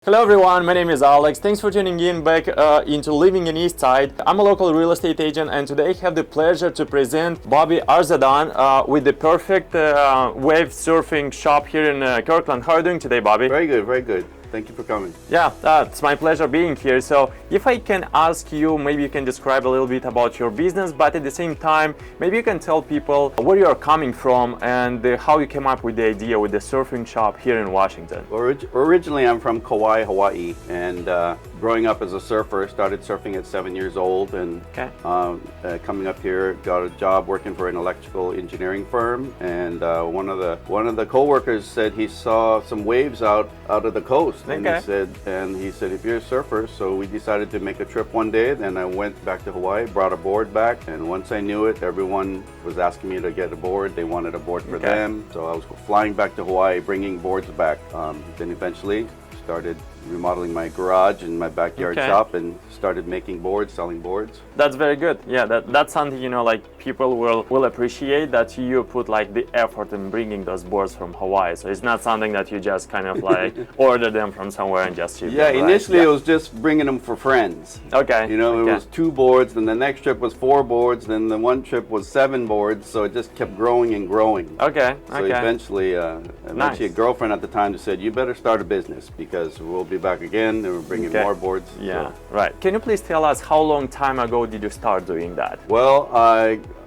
Hello everyone, my name is Alex. Thanks for tuning in back into Living in East Side. I'm a local real estate agent and today I have the pleasure to present Bobby Arzadan with the perfect wave surfing shop here in Kirkland. How are you doing today, Bobby? Very good, very good. Thank you for coming. Yeah, it's my pleasure being here. So if I can ask you, maybe you can describe a little bit about your business, but at the same time, maybe you can tell people where you're coming from and how you came up with the idea with the surfing shop here in Washington. Originally, I'm from Kauai, Hawaii, and growing up as a surfer, started surfing at 7 years old, and coming up here, got a job working for an electrical engineering firm, and one of the coworkers said he saw some waves out of the coast. And he said, if you're a surfer, so we decided to make a trip one day. Then I went back to Hawaii, brought a board back, and once I knew it, everyone was asking me to get a board. They wanted a board for them, so I was flying back to Hawaii, bringing boards back. Then eventually started remodeling my garage and my backyard shop and started making boards, selling boards. That's very good. Yeah, that's something, like people will appreciate that you put like the effort in bringing those boards from Hawaii. So it's not something that you just kind of like order them from somewhere and just ship them, initially it was just bringing them for friends. Okay. It was 2 boards, then the next trip was 4 boards, then the one trip was 7 boards, so it just kept growing and growing. Okay. So eventually a girlfriend at the time just said, you better start a business because we'll be back again and we're bringing more boards. Yeah, right. Can you please tell us how long time ago did you start doing that? Well,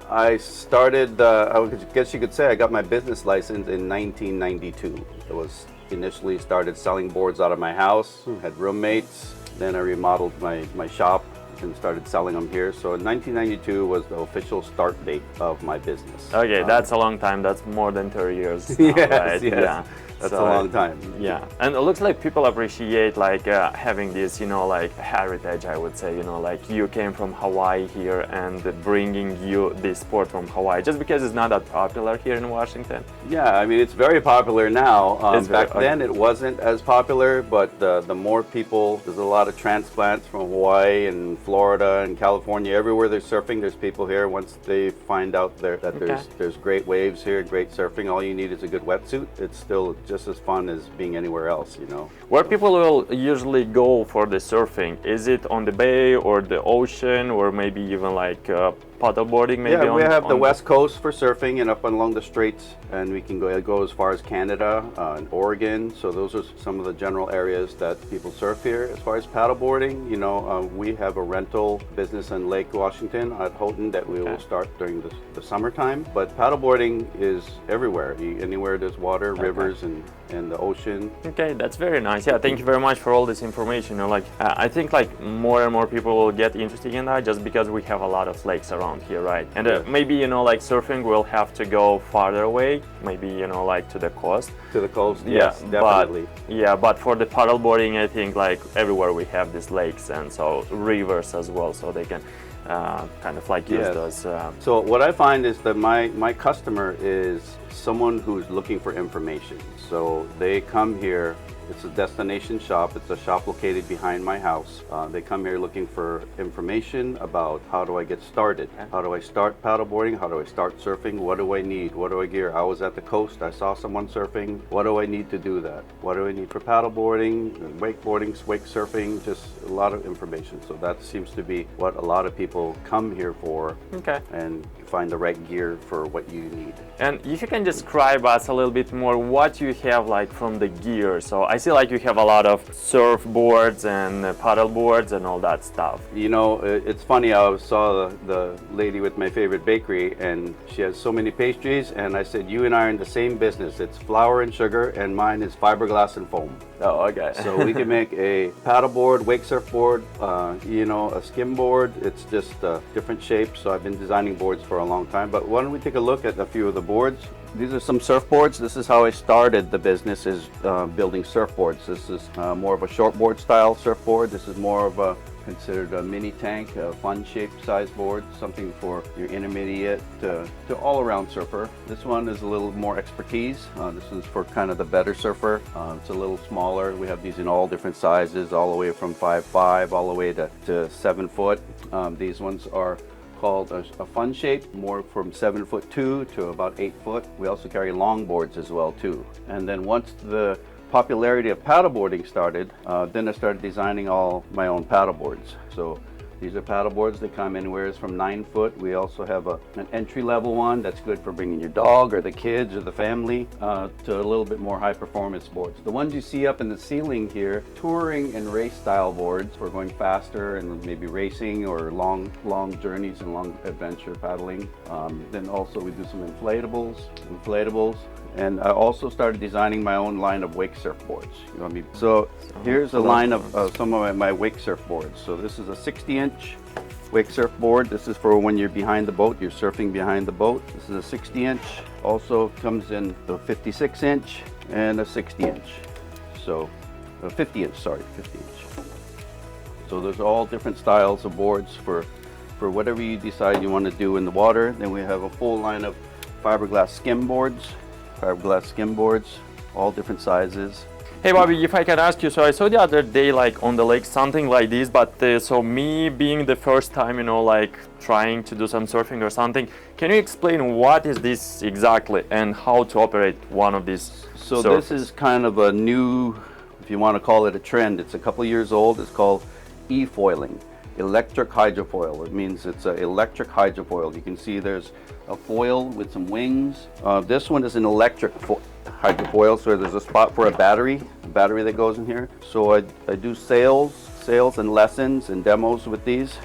I started, I guess you could say I got my business license in 1992. It was initially started selling boards out of my house, had roommates, then I remodeled my shop and started selling them here. So 1992 was the official start date of my business. Okay, that's a long time. That's more than 30 years now, right? Yes. Yeah. That's a long time. Yeah, and it looks like people appreciate like having this, like heritage, I would say, like you came from Hawaii here and bringing you this sport from Hawaii, just because it's not that popular here in Washington. Yeah, I mean, it's very popular now. Back then it wasn't as popular, but the more people, there's a lot of transplants from Hawaii and Florida and California. Everywhere there's surfing, there's people here. Once they find out that there's great waves here, great surfing, all you need is a good wetsuit. It's still just as fun as being anywhere else, Where people will usually go for the surfing, is it on the bay or the ocean or maybe even like paddleboarding? Maybe we have the West Coast for surfing and up along the straits, and we can go as far as Canada and Oregon. So those are some of the general areas that people surf here. As far as paddleboarding, we have a rental business in Lake Washington at Houghton that we will start during the summertime. But paddleboarding is everywhere. Anywhere there's water, rivers, and the ocean. Okay, that's very nice. Yeah, thank you very much for all this information. I think like more and more people will get interested in that just because we have a lot of lakes around here, right? And maybe like surfing will have to go farther away, maybe like to the coast. To the coast, yes, definitely. But for the paddleboarding, I think like everywhere we have these lakes and so rivers as well, so they can kind of like use those. So what I find is that my customer is someone who's looking for information. So they come here. It's a destination shop. It's a shop located behind my house. They come here looking for information about how do I get started? How do I start paddleboarding? How do I start surfing? What do I need? What do I gear? I was at the coast. I saw someone surfing. What do I need to do that? What do I need for paddleboarding, wakeboarding, wake surfing? Just a lot of information. So that seems to be what a lot of people come here for. And find the right gear for what you need. And if you can describe us a little bit more what you have like from the gear. So I see like you have a lot of surfboards and paddle boards and all that stuff. It's funny, I saw the lady with my favorite bakery and she has so many pastries, and I said, you and I are in the same business. It's flour and sugar, and mine is fiberglass and foam. Oh, okay. So we can make a paddleboard, wake surfboard, a skim board. It's just different shapes. So I've been designing boards for a long time. But why don't we take a look at a few of the boards? These are some surfboards. This is how I started the business, is building surfboards. This is more of a shortboard style surfboard. This is more of a considered a mini tank, a fun shaped size board, something for your intermediate to all around surfer. This one is a little more expertise. This is for kind of the better surfer. It's a little smaller. We have these in all different sizes, all the way from 5'5" all the way to 7 foot. These ones are called a fun shape, more from 7'2" to about 8 foot. We also carry longboards as well too. And then once the popularity of paddleboarding started, then I started designing all my own paddleboards. So these are paddleboards that come anywhere from 9 foot. We also have an entry-level one that's good for bringing your dog or the kids or the family to a little bit more high-performance boards. The ones you see up in the ceiling here, touring and race-style boards for going faster and maybe racing or long journeys and long adventure paddling. Then also we do some inflatables. And I also started designing my own line of wake surfboards. You know what I mean? So here's a line of some of my wake surfboards. So this is a 60-inch wake surfboard. This is for when you're behind the boat, you're surfing behind the boat. This is a 60-inch. Also comes in the 56-inch and a 60-inch. So a 50-inch, sorry, 50-inch. So there's all different styles of boards for whatever you decide you want to do in the water. Then we have a full line of fiberglass skim boards, all different sizes. Hey Bobby, if I can ask you, so I saw the other day like on the lake something like this, but so me being the first time, you know, like trying to do some surfing or something, can you explain what is this exactly and how to operate one of these? So this is kind of a new, if you want to call it a trend, it's a couple years old. It's called e-foiling, electric hydrofoil. It means it's an electric hydrofoil. You can see there's a foil with some wings. This one is an electric hydrofoil, so there's a spot for a battery that goes in here. So I do sales and lessons and demos with these.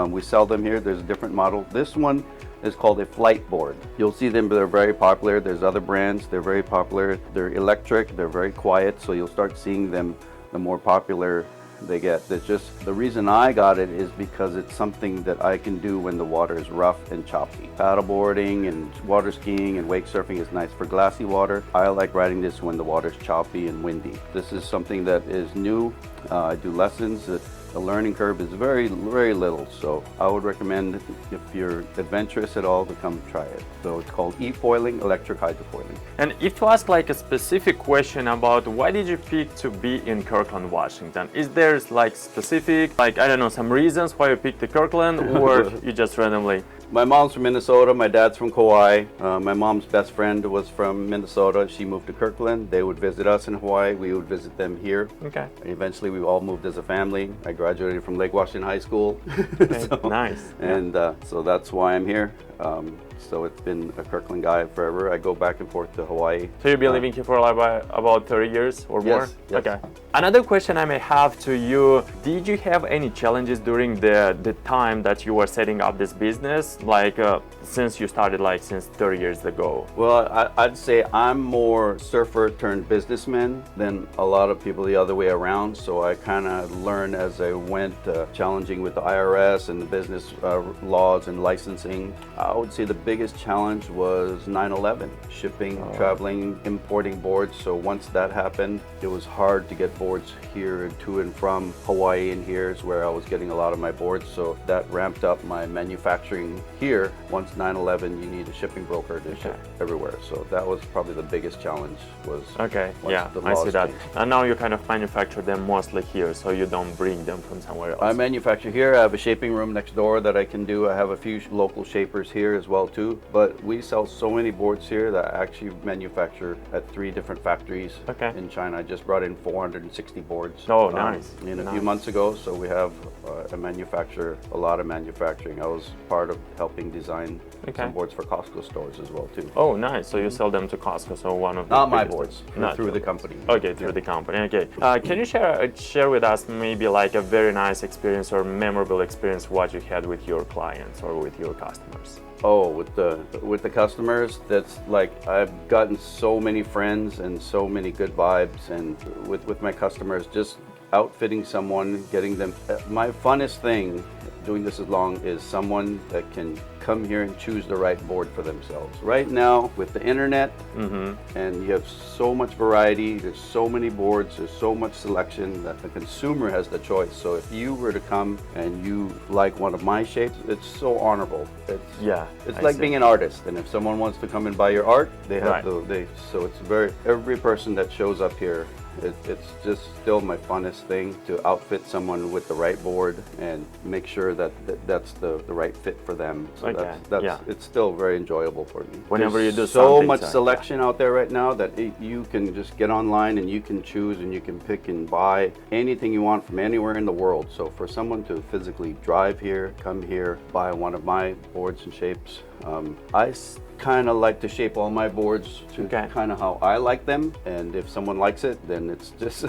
We sell them here. There's a different model. This one is called a flight board. You'll see them, they're very popular. There's other brands, they're very popular. They're electric, they're very quiet, so you'll start seeing them the more popular they get. That's just the reason I got it is because it's something that I can do when the water is rough and choppy. Paddleboarding and water skiing and wake surfing is nice for glassy water. I like riding this when the water's choppy and windy. This is something that is new. I do lessons. The learning curve is very, very little, so I would recommend if you're adventurous at all to come try it. So it's called e-foiling, electric hydrofoiling. And if you ask like a specific question about why did you pick to be in Kirkland, Washington, is there like specific, like I don't know, some reasons why you picked the Kirkland, or you just randomly? My mom's from Minnesota, my dad's from Kauai. My mom's best friend was from Minnesota. She moved to Kirkland. They would visit us in Hawaii. We would visit them here. Okay. Eventually, we all moved as a family. I graduated from Lake Washington High School. Okay, nice. And so that's why I'm here. So it's been a Kirkland guy forever. I go back and forth to Hawaii. So you've been living here for like about 30 years or more? Yes, yes. Okay. Another question I may have to you, did you have any challenges during the time that you were setting up this business? Like since you started like since 30 years ago? Well, I'd say I'm more surfer turned businessman than a lot of people the other way around. So I kind of learned as I went, challenging with the IRS and the business laws and licensing. I would say the biggest challenge was 9/11, shipping, traveling, importing boards. So once that happened, it was hard to get boards here to and from Hawaii, and here's where I was getting a lot of my boards. So that ramped up my manufacturing here. Once 9/11, you need a shipping broker to ship everywhere. So that was probably the biggest challenge was Yeah, the I see laws that. changed. And now you kind of manufacture them mostly here, so you don't bring them from somewhere else. I manufacture here. I have a shaping room next door that I can do. I have a few local shapers here as well too. But we sell so many boards here that I actually manufacture at 3 different factories in China. I just brought in 460 boards. Oh, nice. In a few months ago. So we have a lot of manufacturing. I was part of helping design some boards for Costco stores as well too. Oh, nice. So you sell them to Costco. So one of the Not my biggest boards, Not through your the boards. company. Okay, through the company. Okay. Can you share with us maybe like a very nice experience or memorable experience what you had with your clients or with your customers? Oh, with the customers, that's like I've gotten so many friends and so many good vibes, and with my customers, just outfitting someone, getting them. My funnest thing doing this as long is someone that can come here and choose the right board for themselves. Right now, with the internet, and you have so much variety, there's so many boards, there's so much selection that the consumer has the choice. So if you were to come and you like one of my shapes, it's so honorable. It's like being an artist, and if someone wants to come and buy your art, they have so it's every person that shows up here It's just still my funnest thing to outfit someone with the right board and make sure that's the right fit for them. So Okay, that's yeah. it's still very enjoyable for me. Whenever There's you do so something, much so, selection out there right now that you can just get online and you can choose and you can pick and buy anything you want from anywhere in the world. So for someone to physically drive here, come here, buy one of my boards and shapes, I kind of like to shape all my boards to Okay. kind of how I like them, and if someone likes it, then it's just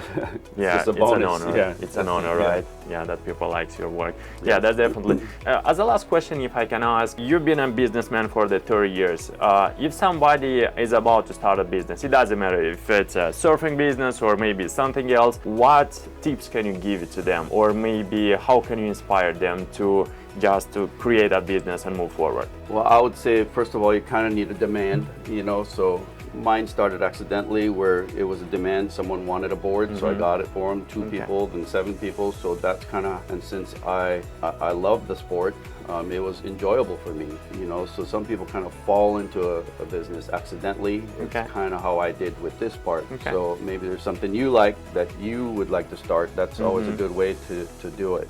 Yeah, just a it's bonus. an honor. Yeah, It's an honor, yeah. right? Yeah, that people likes your work. Yeah, that's definitely. As a last question, if I can ask, you've been a businessman for the 30 years. If somebody is about to start a business, it doesn't matter if it's a surfing business or maybe something else, what tips can you give to them? Or maybe how can you inspire them to just to create a business and move forward? Well, I would say first of all, you kind of need a demand, so mine started accidentally where it was a demand. Someone wanted a board, so I got it for them. Two people, then 7 people. So that's kind of, and since I love the sport, it was enjoyable for me, So some people kind of fall into a business accidentally. Okay. It's kind of how I did with this part. Okay. So maybe there's something you like that you would like to start. That's always a good way to do it,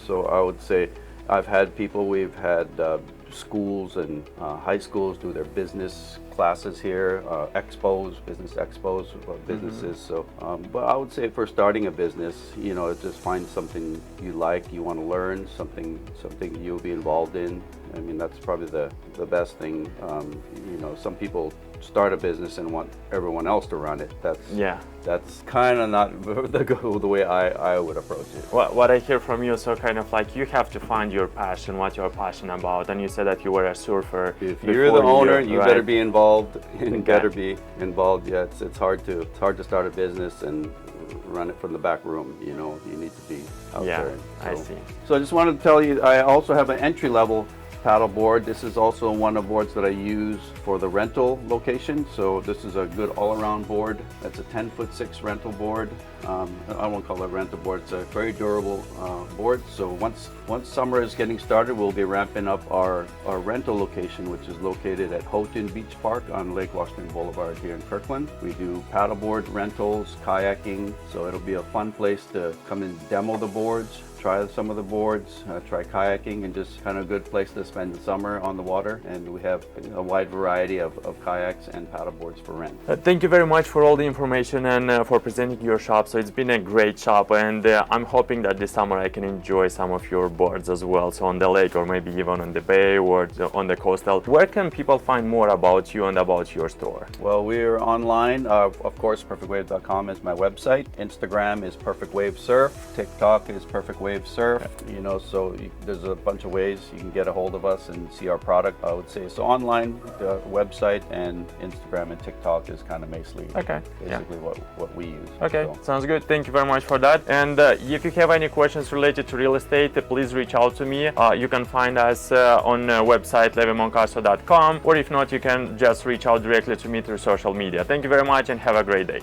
So I would say I've had people, we've had schools and high schools do their business classes here, business expos, businesses. So, but I would say for starting a business, just find something you like, you want to learn, something you'll be involved in. I mean, that's probably the best thing. Some people start a business and want everyone else to run it. That's kind of not the way I would approach it. What I hear from you, so kind of like you have to find your passion, what you're passionate about, and you said that you were a surfer. If you're the owner, you right? better be involved. And Okay. better be involved. Yeah, it's hard to start a business and run it from the back room. You need to be out Yeah, there. I see. So I just wanted to tell you, I also have an entry level paddle board. This is also one of the boards that I use for the rental location. So this is a good all-around board. That's a 10'6" rental board. I won't call it a rental board. It's a very durable board. So once summer is getting started, we'll be ramping up our rental location, which is located at Houghton Beach Park on Lake Washington Boulevard here in Kirkland. We do paddleboard rentals, kayaking. So it'll be a fun place to come and demo the boards, try some of the boards, try kayaking, and just kind of a good place to spend the summer on the water. And we have a wide variety of kayaks and paddle boards for rent. Thank you very much for all the information and for presenting your shop. So it's been a great shop, and I'm hoping that this summer I can enjoy some of your boards as well. So on the lake or maybe even on the bay or on the coastal. Where can people find more about you and about your store? Well, we're online. Of course, perfectwave.com is my website. Instagram is Perfect Wave Surf. TikTok is Perfect Wave Surf. So there's a bunch of ways you can get a hold of us and see our product, I would say. So online, the website and Instagram and TikTok is kind of basically what we use. Okay, So. sounds good. Thank you very much for that. And if you have any questions related to real estate, please reach out to me. You can find us on website levimoncaso.com, or if not, you can just reach out directly to me through social media. Thank you very much and have a great day.